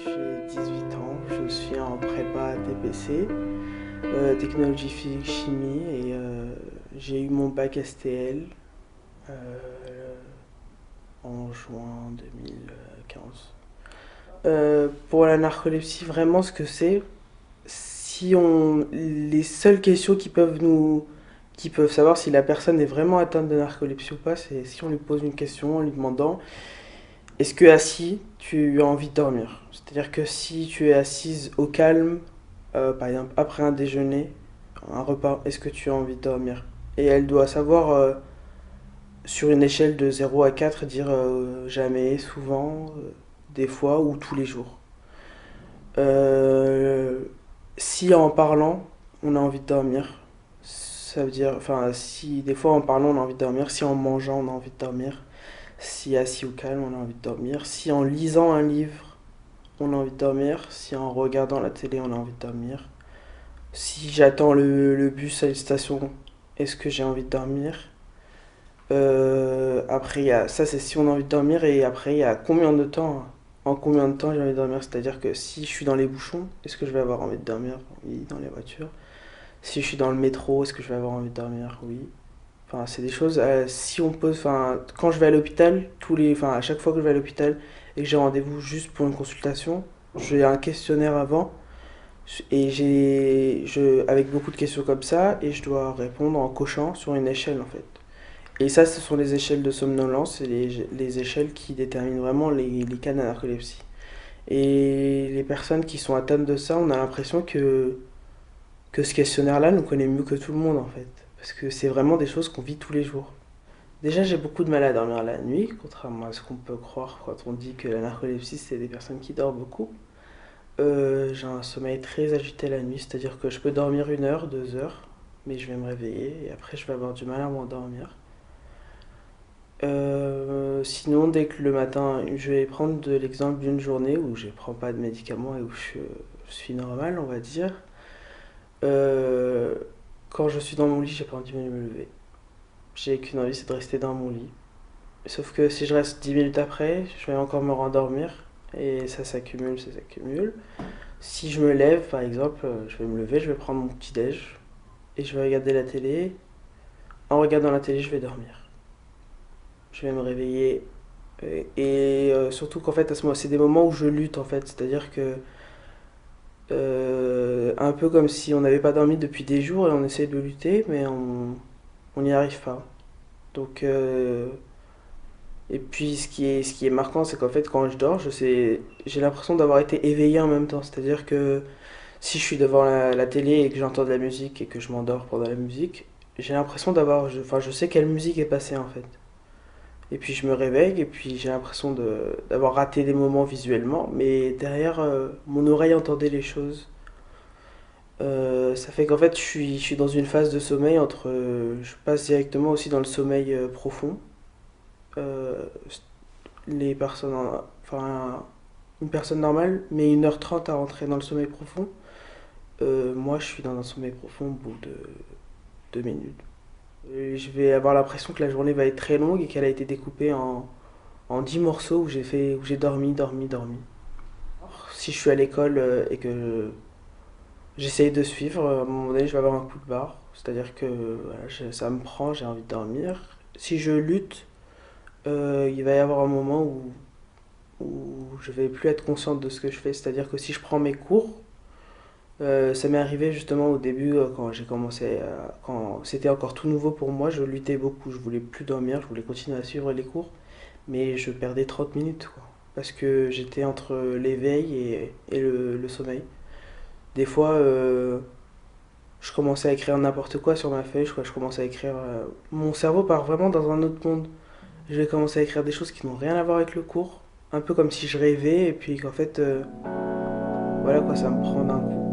j'ai 18 ans, je suis en prépa TPC, technologie physique chimie et j'ai eu mon bac STL euh, en juin 2015. Pour la narcolepsie, vraiment ce que c'est, les seules questions qui peuvent savoir si la personne est vraiment atteinte de narcolepsie ou pas, c'est si on lui pose une question en lui demandant est-ce que assis, tu as envie de dormir? C'est-à-dire que si tu es assise au calme, par exemple après un déjeuner, un repas, est-ce que tu as envie de dormir? Et elle doit savoir, sur une échelle de 0 à 4 dire jamais, souvent, des fois ou tous les jours. Euh, Si en parlant, on a envie de dormir, ça veut dire, enfin, si des fois en parlant on a envie de dormir, si en mangeant on a envie de dormir, si assis au calme on a envie de dormir, si en lisant un livre on a envie de dormir, si en regardant la télé on a envie de dormir, si j'attends le bus à une station, est-ce que j'ai envie de dormir? Après, ça c'est si on a envie de dormir, et après il y a combien de temps, en combien de temps j'ai envie de dormir, c'est-à-dire que si je suis dans les bouchons, est-ce que je vais avoir envie de dormir? Oui, dans les voitures. Si je suis dans le métro, est-ce que je vais avoir envie de dormir? Oui. Enfin, c'est des choses, si on pose, enfin, quand je vais à l'hôpital, enfin, à chaque fois que je vais à l'hôpital et que j'ai rendez-vous juste pour une consultation, j'ai un questionnaire avant et avec beaucoup de questions comme ça, et je dois répondre en cochant sur une échelle en fait. Et ça, ce sont les échelles de somnolence et les échelles qui déterminent vraiment les cas de narcolepsie. Et les personnes qui sont atteintes de ça, on a l'impression que ce questionnaire-là nous connaît mieux que tout le monde en fait. Parce que c'est vraiment des choses qu'on vit tous les jours. Déjà, j'ai beaucoup de mal à dormir la nuit, contrairement à ce qu'on peut croire quand on dit que la narcolepsie, c'est des personnes qui dorment beaucoup. J'ai un sommeil très agité la nuit, c'est-à-dire que je peux dormir 1 heure, 2 heures, mais je vais me réveiller et après je vais avoir du mal à m'endormir. Sinon, dès que le matin, je vais prendre l'exemple d'une journée où je ne prends pas de médicaments et où je suis normal, on va dire. Euh, Quand je suis dans mon lit, j'ai pas envie de me lever. J'ai qu'une envie, c'est de rester dans mon lit. Sauf que si je reste 10 minutes après, je vais encore me rendormir. Et ça s'accumule, ça s'accumule. Si je me lève, par exemple, je vais me lever, je vais prendre mon petit déj et je vais regarder la télé. En regardant la télé, je vais dormir. Je vais me réveiller. Surtout qu'en fait, à ce moment, c'est des moments où je lutte en fait. C'est-à-dire que un peu comme si on n'avait pas dormi depuis des jours et on essaie de lutter, mais on n'y arrive pas. Donc, et puis ce qui est marquant, c'est qu'en fait, quand je dors, j'ai l'impression d'avoir été éveillé en même temps. C'est-à-dire que si je suis devant la télé et que j'entends de la musique et que je m'endors pendant la musique, j'ai l'impression enfin, je sais quelle musique est passée en fait. Et puis je me réveille et puis j'ai l'impression d'avoir raté des moments visuellement, mais derrière, mon oreille entendait les choses. Ça fait qu'en fait, je suis dans une phase de sommeil je passe directement aussi dans le sommeil profond. Euh, les personnes, enfin, une personne normale met 1 h 30 à rentrer dans le sommeil profond. Moi, je suis dans un sommeil profond au bout de 2 minutes. Et je vais avoir l'impression que la journée va être très longue et qu'elle a été découpée en 10 morceaux où j'ai dormi, dormi, dormi. Alors, si je suis à l'école et que j'essaye de suivre, à un moment donné, je vais avoir un coup de barre. C'est-à-dire que voilà, ça me prend, j'ai envie de dormir. Si je lutte, il va y avoir un moment où je vais plus être consciente de ce que je fais. C'est-à-dire que si je prends mes cours, ça m'est arrivé justement au début quand j'ai commencé, quand c'était encore tout nouveau pour moi, je luttais beaucoup. Je voulais plus dormir, je voulais continuer à suivre les cours, mais je perdais 30 minutes quoi. Parce que j'étais entre l'éveil et le sommeil. Des fois, je commençais à écrire n'importe quoi sur ma feuille, je commençais à écrire. Mon cerveau part vraiment dans un autre monde. Je vais commencer à écrire des choses qui n'ont rien à voir avec le cours, un peu comme si je rêvais, et puis qu'en fait, voilà quoi, ça me prend d'un coup.